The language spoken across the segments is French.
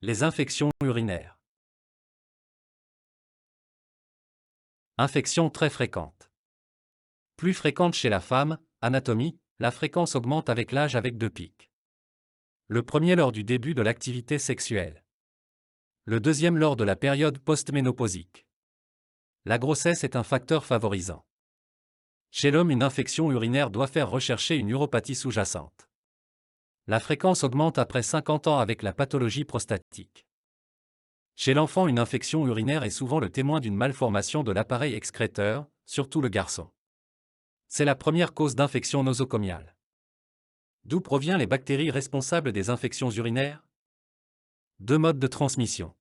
Les infections urinaires. Infections très fréquentes. Plus fréquentes chez la femme, anatomie, la fréquence augmente avec l'âge avec deux pics. Le premier lors du début de l'activité sexuelle. Le deuxième lors de la période postménopausique. La grossesse est un facteur favorisant. Chez l'homme, une infection urinaire doit faire rechercher une uropathie sous-jacente. La fréquence augmente après 50 ans avec la pathologie prostatique. Chez l'enfant, une infection urinaire est souvent le témoin d'une malformation de l'appareil excréteur, surtout le garçon. C'est la première cause d'infection nosocomiale. D'où proviennent les bactéries responsables des infections urinaires? Deux modes de transmission.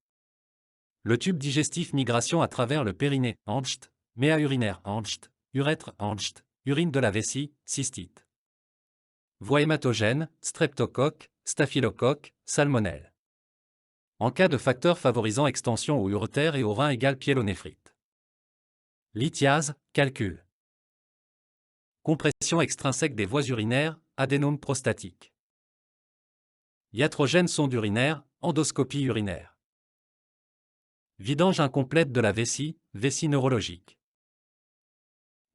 Le tube digestif migration à travers le périnée, angst, méa urinaire, angst, urètre, angst, urine de la vessie, cystite. Voie hématogène, streptocoque, staphylocoque, salmonelle. En cas de facteur favorisant extension au urétère et au rein égale pyélonéphrite. Lithiase, calcul. Compression extrinsèque des voies urinaires, adénome prostatique. Iatrogène sonde urinaire, endoscopie urinaire. Vidange incomplète de la vessie, vessie neurologique.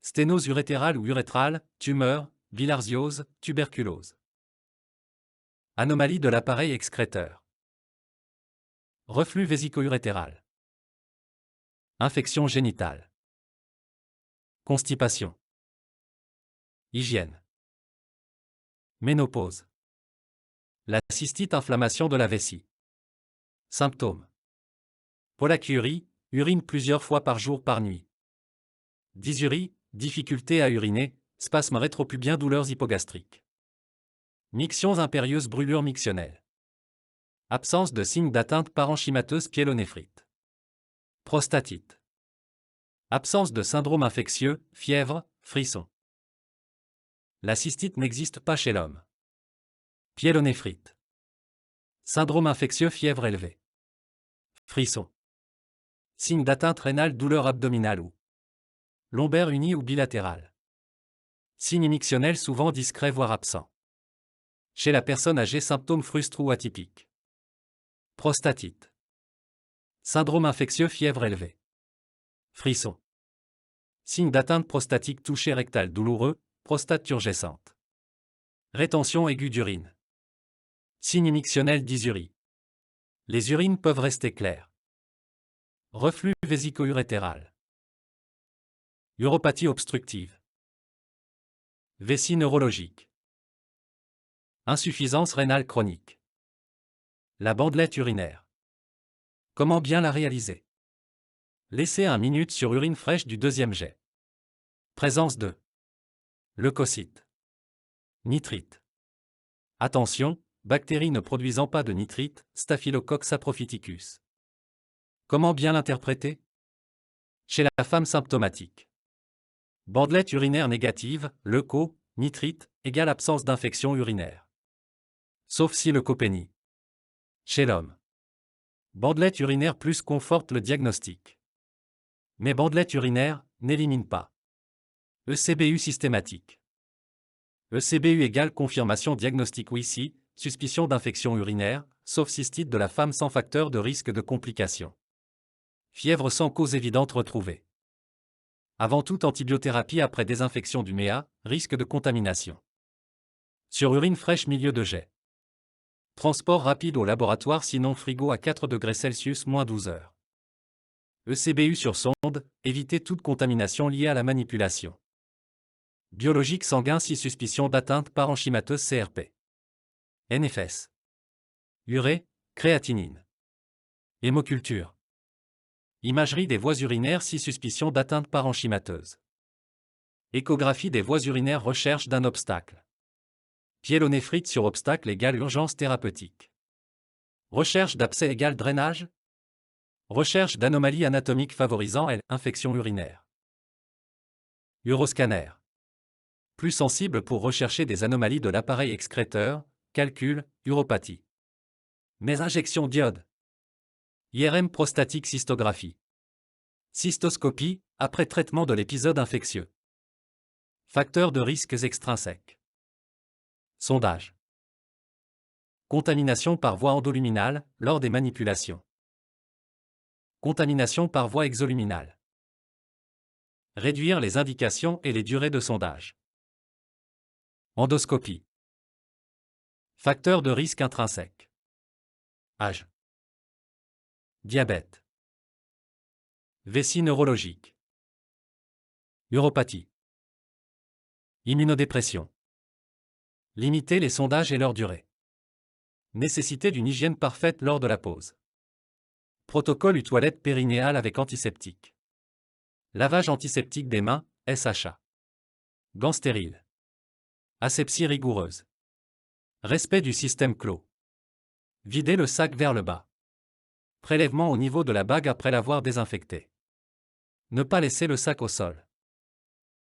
Sténose urétérale ou urétrale, tumeur, bilharziose, tuberculose. Anomalie de l'appareil excréteur. Reflux vésico-urétéral. Infection génitale. Constipation. Hygiène. Ménopause. La cystite, inflammation de la vessie. Symptômes. Pollakiurie, urine plusieurs fois par jour par nuit. Dysurie, difficulté à uriner, spasmes rétropubiens, douleurs hypogastriques. Mictions impérieuses, brûlures mictionnelles. Absence de signes d'atteinte parenchymateuse pyélonéphrite. Prostatite. Absence de syndrome infectieux, fièvre, frisson. La cystite n'existe pas chez l'homme. Pyélonéphrite. Syndrome infectieux, fièvre élevée. Frisson. Signes d'atteinte rénale, douleur abdominale ou lombaire unie ou bilatérale. Signes mictionnels souvent discrets voire absents. Chez la personne âgée, symptômes frustres ou atypiques. Prostatite. Syndrome infectieux, fièvre élevée. Frisson. Signe d'atteinte prostatique, toucher rectal douloureux, prostate turgescente. Rétention aiguë d'urine. Signe mictionnel, dysurie. Les urines peuvent rester claires. Reflux vésico-urétéral. Uropathie obstructive. Vessie neurologique. Insuffisance rénale chronique. La bandelette urinaire. Comment bien la réaliser? Laissez 1 minute sur urine fraîche du deuxième jet. Présence de leucocytes. Nitrite. Attention, bactéries ne produisant pas de nitrite, Staphylococcus saprophyticus. Comment bien l'interpréter? Chez la femme symptomatique. Bandelette urinaire négative, leuco, nitrite, égale absence d'infection urinaire. Sauf si leucopénie. Chez l'homme. Bandelette urinaire plus conforte le diagnostic. Mais bandelette urinaire n'élimine pas. ECBU systématique. ECBU égale confirmation diagnostique oui si, suspicion d'infection urinaire, sauf cystite de la femme sans facteur de risque de complications. Fièvre sans cause évidente retrouvée. Avant toute antibiothérapie après désinfection du méa, risque de contamination. Sur urine fraîche milieu de jet. Transport rapide au laboratoire sinon frigo à 4 degrés Celsius moins 12 heures. ECBU sur sonde, éviter toute contamination liée à la manipulation. Biologique sanguin si suspicion d'atteinte parenchymateuse CRP. NFS. Urée, créatinine. Hémoculture. Imagerie des voies urinaires si suspicion d'atteinte parenchymateuse. Échographie des voies urinaires, recherche d'un obstacle. Pyélonéphrite sur obstacle égale urgence thérapeutique. Recherche d'abcès égale drainage. Recherche d'anomalies anatomiques favorisant infection urinaire. Uroscanner. Plus sensible pour rechercher des anomalies de l'appareil excréteur, calcul, uropathie. Mais injection d'iode. IRM prostatique, cystographie. Cystoscopie, après traitement de l'épisode infectieux. Facteurs de risques extrinsèques. Sondage. Contamination par voie endoluminale, lors des manipulations. Contamination par voie exoluminale. Réduire les indications et les durées de sondage. Endoscopie. Facteurs de risque intrinsèques. Âge. Diabète. Vessie neurologique. Uropathie. Immunodépression. Limiter les sondages et leur durée. Nécessité d'une hygiène parfaite lors de la pause. Protocole U toilette périnéale avec antiseptique. Lavage antiseptique des mains, SHA. Gants stériles. Asepsie rigoureuse. Respect du système clos. Vider le sac vers le bas. Prélèvement au niveau de la bague après l'avoir désinfecté. Ne pas laisser le sac au sol.